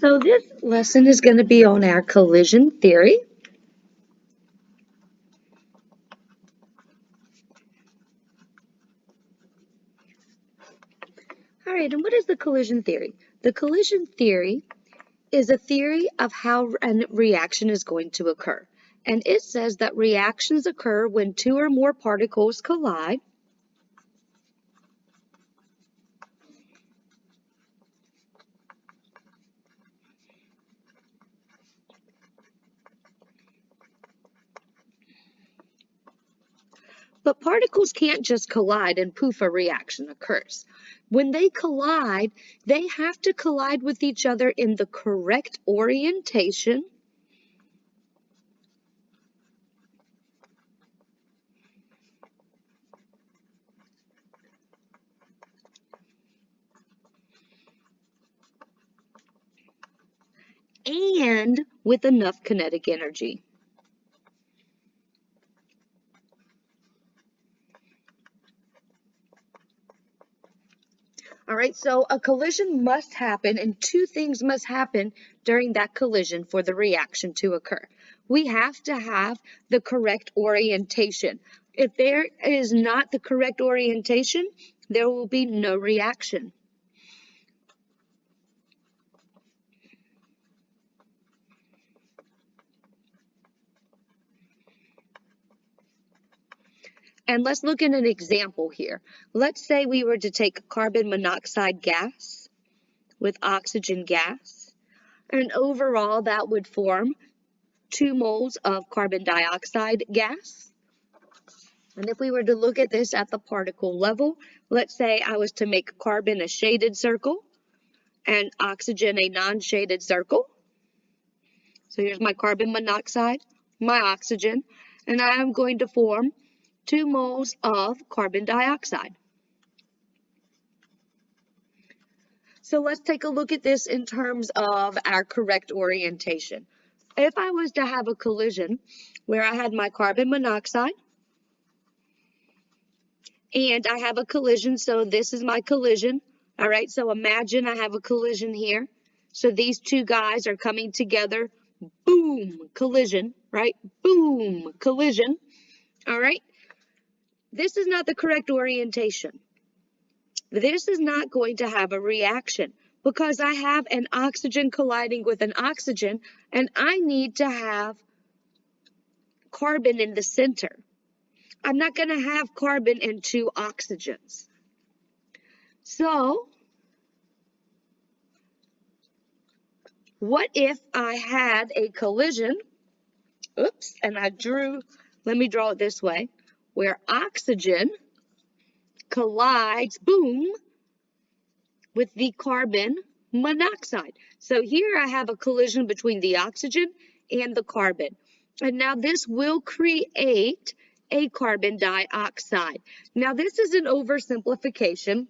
So this lesson is going to be on our collision theory. All right, and what is the collision theory? The collision theory is a theory of how a reaction is going to occur. And it says that reactions occur when two or more particles collide. But particles can't just collide and poof, a reaction occurs. When they collide, they have to collide with each other in the correct orientation and with enough kinetic energy. All right, so a collision must happen, and two things must happen during that collision for the reaction to occur. We have to have the correct orientation. If there is not the correct orientation, there will be no reaction. And let's look at an example here. Let's say we were to take carbon monoxide gas with oxygen gas, and overall that would form 2 moles of carbon dioxide gas. And if we were to look at this at the particle level, let's say I was to make carbon a shaded circle and oxygen a non-shaded circle. So here's my carbon monoxide, my oxygen, and I am going to form 2 moles of carbon dioxide. So let's take a look at this in terms of our correct orientation. If I was to have a collision where I had my carbon monoxide and I have a collision, so this is my collision. All right, so imagine I have a collision here. So these two guys are coming together. Boom, collision, right? Boom, collision. All right, this is not the correct orientation. This is not going to have a reaction because I have an oxygen colliding with an oxygen, and I need to have carbon in the center. I'm not going to have carbon and 2 oxygens. So what if I had a collision, oops, and let me draw it this way, where oxygen collides, boom, with the carbon monoxide. So here I have a collision between the oxygen and the carbon. And now this will create a carbon dioxide. Now this is an oversimplification,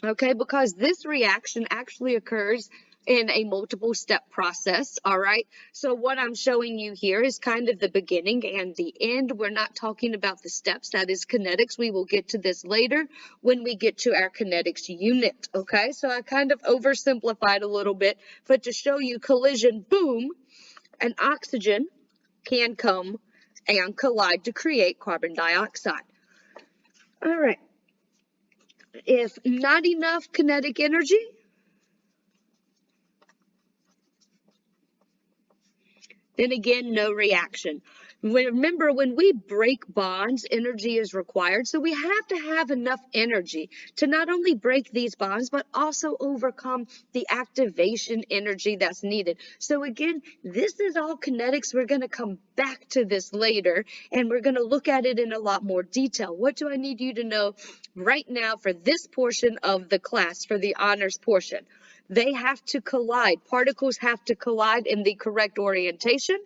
okay, because this reaction actually occurs in a multiple step process. All right, so what I'm showing you here is kind of the beginning and the end. We're not talking about the steps, that is kinetics. We will get to this later when we get to our kinetics unit. Okay, so I kind of oversimplified a little bit, but to show you collision, boom, an oxygen can come and collide to create carbon dioxide. All right, if not enough kinetic energy, then again, no reaction. Remember, when we break bonds, energy is required. So we have to have enough energy to not only break these bonds, but also overcome the activation energy that's needed. So again, this is all kinetics. We're going to come back to this later, and we're going to look at it in a lot more detail. What do I need you to know right now for this portion of the class, for the honors portion? They have to collide. Particles have to collide in the correct orientation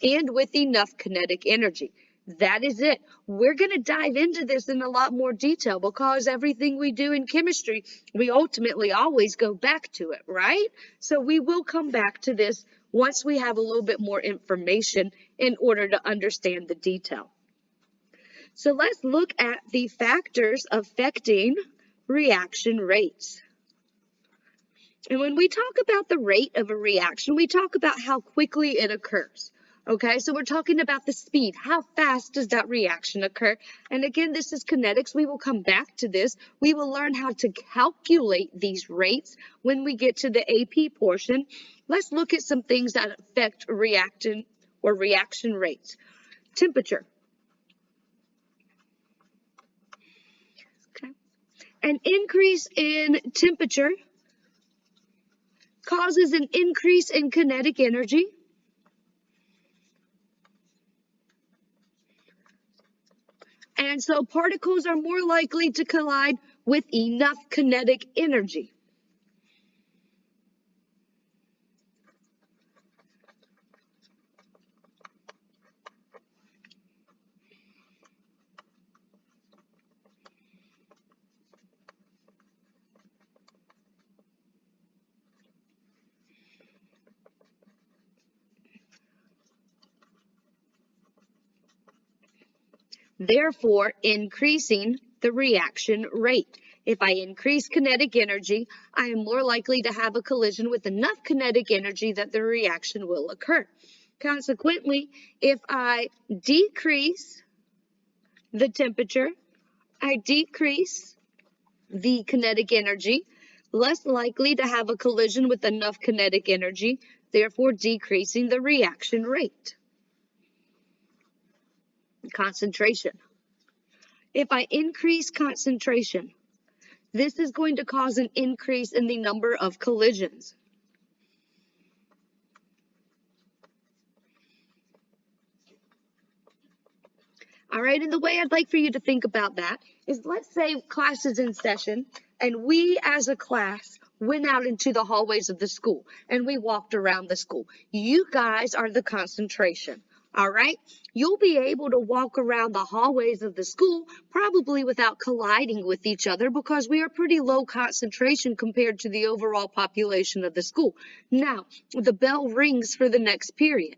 and with enough kinetic energy. That is it. We're going to dive into this in a lot more detail because everything we do in chemistry, we ultimately always go back to it, right? So we will come back to this once we have a little bit more information in order to understand the detail. So let's look at the factors affecting reaction rates. And when we talk about the rate of a reaction, we talk about how quickly it occurs. Okay, so we're talking about the speed. How fast does that reaction occur? And again, this is kinetics. We will come back to this. We will learn how to calculate these rates when we get to the AP portion. Let's look at some things that affect reactant or reaction rates. Temperature. Okay. An increase in temperature causes an increase in kinetic energy. And so particles are more likely to collide with enough kinetic energy. Therefore, increasing the reaction rate. If I increase kinetic energy, I am more likely to have a collision with enough kinetic energy that the reaction will occur. Consequently, if I decrease the temperature, I decrease the kinetic energy, less likely to have a collision with enough kinetic energy, therefore decreasing the reaction rate. Concentration. If I increase concentration, this is going to cause an increase in the number of collisions. All right, and the way I'd like for you to think about that is, let's say class is in session and we as a class went out into the hallways of the school and we walked around the school. You guys are the concentration. All right, you'll be able to walk around the hallways of the school probably without colliding with each other because we are pretty low concentration compared to the overall population of the school. Now, the bell rings for the next period.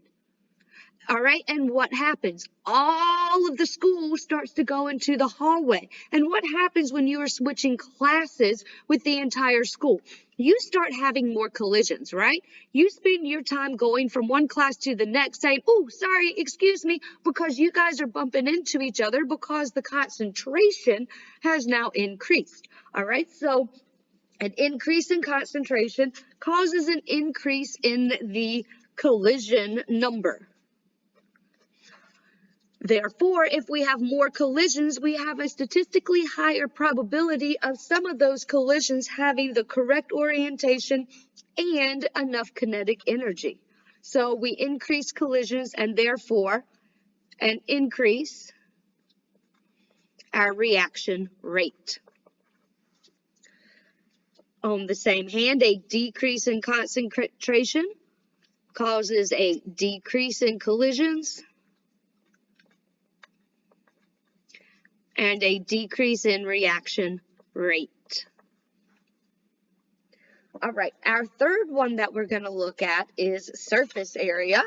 All right, and what happens? All of the school starts to go into the hallway. And what happens when you are switching classes with the entire school? You start having more collisions, right? You spend your time going from one class to the next saying, oh, sorry, excuse me, because you guys are bumping into each other because the concentration has now increased. All right, so an increase in concentration causes an increase in the collision number. Therefore, if we have more collisions, we have a statistically higher probability of some of those collisions having the correct orientation and enough kinetic energy. So we increase collisions and therefore an increase our reaction rate. On the same hand, a decrease in concentration causes a decrease in collisions and a decrease in reaction rate. All right, our third one that we're going to look at is surface area.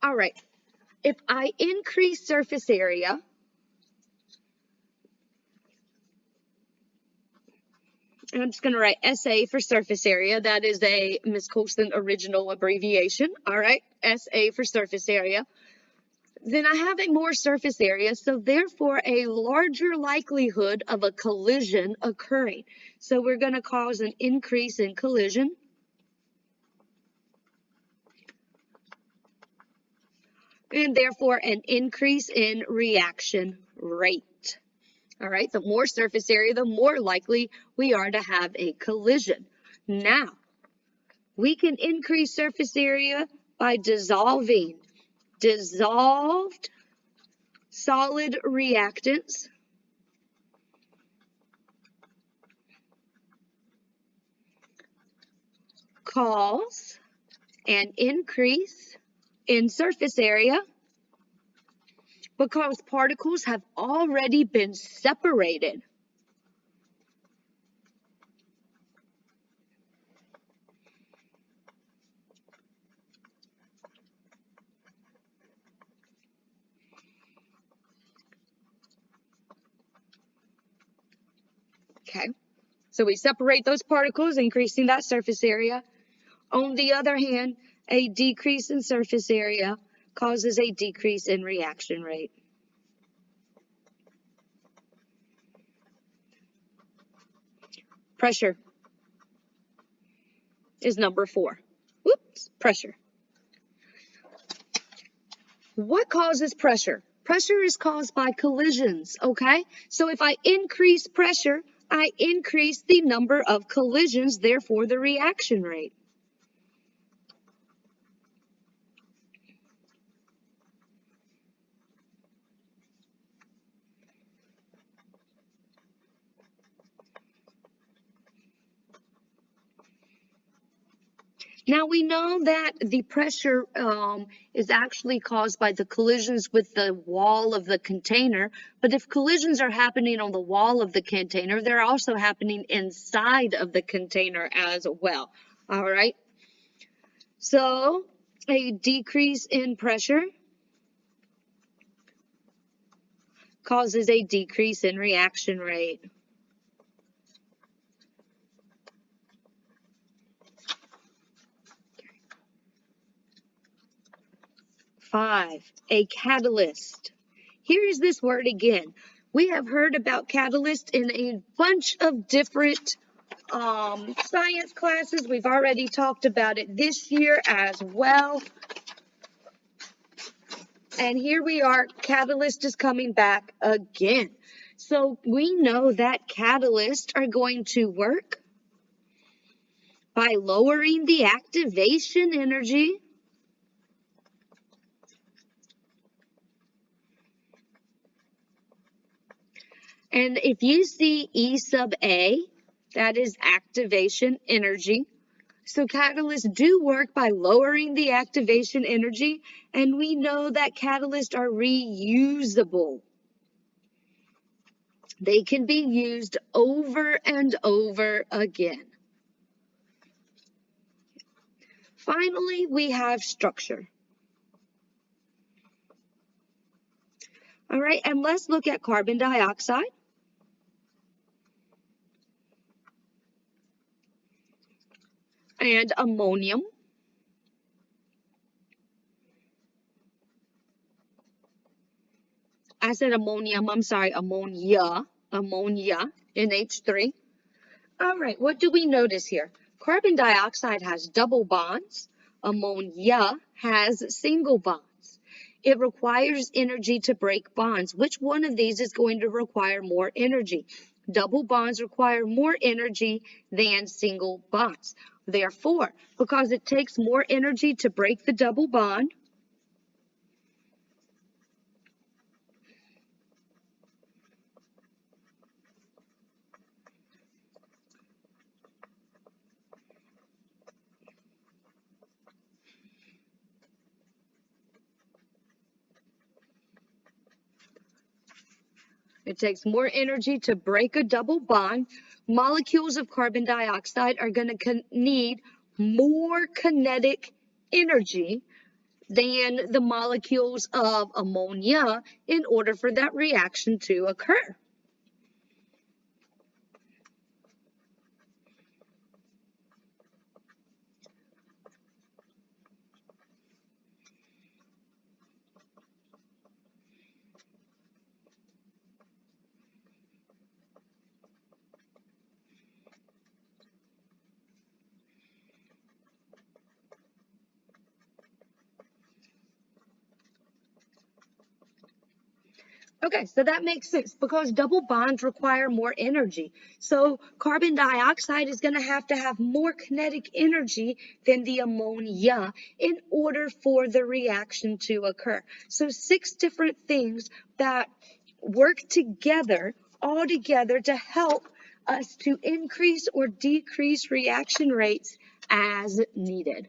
All right, if I increase surface area, and I'm just going to write SA for surface area. That is a Ms. Colston original abbreviation. All right, SA for surface area. Then I have a more surface area, so therefore a larger likelihood of a collision occurring. So we're going to cause an increase in collision. And therefore an increase in reaction rate. All right, the more surface area, the more likely we are to have a collision. Now, we can increase surface area by dissolving dissolved solid reactants cause an increase in surface area because particles have already been separated. So we separate those particles, increasing that surface area. On the other hand, a decrease in surface area causes a decrease in reaction rate. Pressure is number 4. Whoops, pressure. What causes pressure? Pressure is caused by collisions, okay? So if I increase pressure, I increase the number of collisions, therefore the reaction rate. Now we know that the pressure is actually caused by the collisions with the wall of the container, but if collisions are happening on the wall of the container, they're also happening inside of the container as well. All right. So a decrease in pressure causes a decrease in reaction rate. Five, a catalyst. Here is this word again. We have heard about catalyst in a bunch of different science classes. We've already talked about it this year as well. And here we are, catalyst is coming back again. So we know that catalysts are going to work by lowering the activation energy and if you see E sub A, that is activation energy. So catalysts do work by lowering the activation energy, and we know that catalysts are reusable. They can be used over and over again. Finally, we have structure. All right, and let's look at carbon dioxide. And ammonium. I said ammonium, I'm sorry, ammonia, NH3. All right, what do we notice here? Carbon dioxide has double bonds. Ammonia has single bonds. It requires energy to break bonds. Which one of these is going to require more energy? Double bonds require more energy than single bonds. Therefore, because it takes more energy to break the double bond, it takes more energy to break a double bond. Molecules of carbon dioxide are going to need more kinetic energy than the molecules of ammonia in order for that reaction to occur. Okay, so that makes sense because double bonds require more energy. So carbon dioxide is going to have more kinetic energy than the ammonia in order for the reaction to occur. So 6 different things that work together, all together to help us to increase or decrease reaction rates as needed.